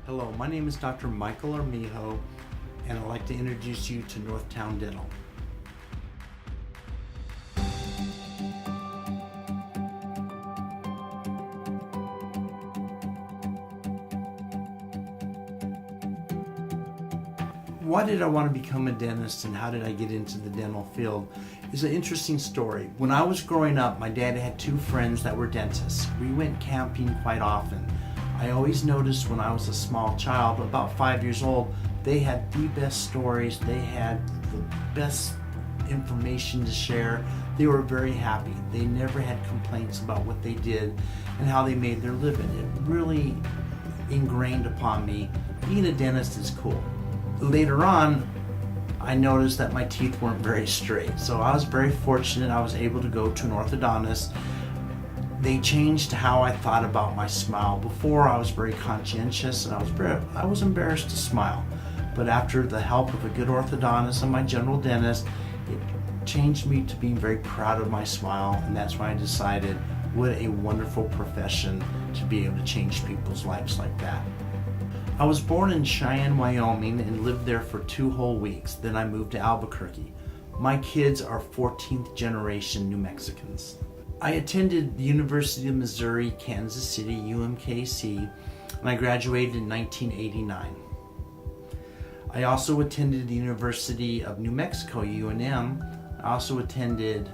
Hello, my name is Dr. Michael Armijo, and I'd like to introduce you to Northtowne Dental. Why did I want to become a dentist and how did I get into the dental field is an interesting story. When I was growing up, my dad had two friends that were dentists. We went camping quite often. I always noticed when I was a small child, about 5 years old, they had the best stories, they had the best information to share. They were very happy. They never had complaints about what they did and how they made their living. It really ingrained upon me, being a dentist is cool. Later on, I noticed that my teeth weren't very straight, so I was very fortunate I was able to go to an orthodontist. They changed how I thought about my smile. Before, I was very conscientious and I was embarrassed to smile. But after the help of a good orthodontist and my general dentist, it changed me to being very proud of my smile, and that's why I decided what a wonderful profession to be able to change people's lives like that. I was born in Cheyenne, Wyoming and lived there for 2 whole weeks. Then I moved to Albuquerque. My kids are 14th generation New Mexicans. I attended the University of Missouri, Kansas City, UMKC, and I graduated in 1989. I also attended the University of New Mexico, UNM. I also attended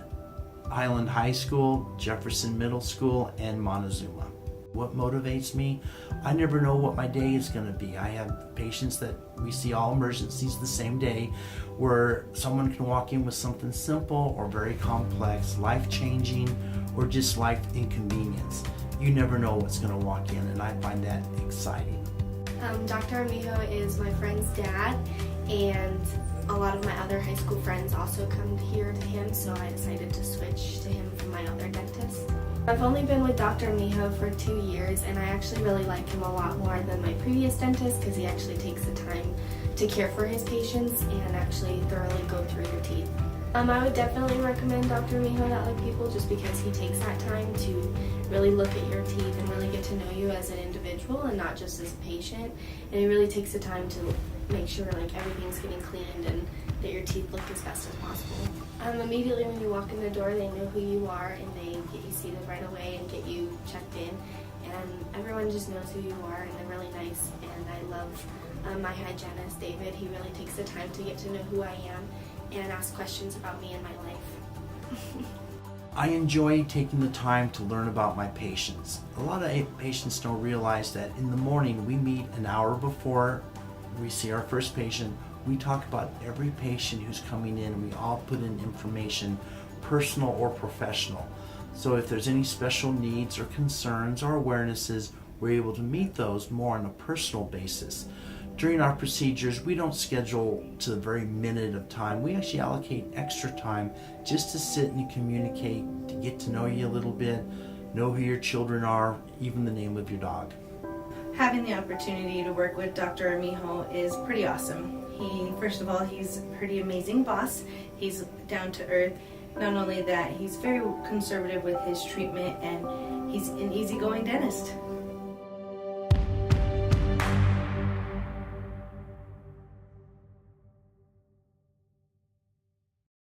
Highland High School, Jefferson Middle School, and Montezuma. What motivates me? I never know what my day is going to be. I have patients that we see all emergencies the same day, where someone can walk in with something simple or very complex, life-changing, or just life inconvenience. You never know what's going to walk in, and I find that exciting. Dr. Armijo is my friend's dad, and a lot of my other high school friends also come here to him, so I decided to switch to him from my other dentist. I've only been with Dr. Armijo for 2 years, and I actually really like him a lot more than my previous dentist because he actually takes the time to care for his patients and actually thoroughly go through their teeth. I would definitely recommend Dr. Armijo to other people just because he takes that time to really look at your teeth and really get to know you as an individual and not just as a patient. And he really takes the time to make sure like everything's getting cleaned and that your teeth look as best as possible. Immediately when you walk in the door, they know who you are and they get you seated right away and get you checked in. And everyone just knows who you are and they're really nice. And I love my hygienist, David. He really takes the time to get to know who I am and ask questions about me and my life. I enjoy taking the time to learn about my patients. A lot of patients don't realize that in the morning we meet an hour before we see our first patient. We talk about every patient who's coming in. We all put in information, personal or professional. So if there's any special needs or concerns or awarenesses, we're able to meet those more on a personal basis. During our procedures, we don't schedule to the very minute of time. We actually allocate extra time just to sit and communicate, to get to know you a little bit, know who your children are, even the name of your dog. Having the opportunity to work with Dr. Armijo is pretty awesome. First of all, he's a pretty amazing boss. He's down to earth. Not only that, he's very conservative with his treatment and he's an easygoing dentist.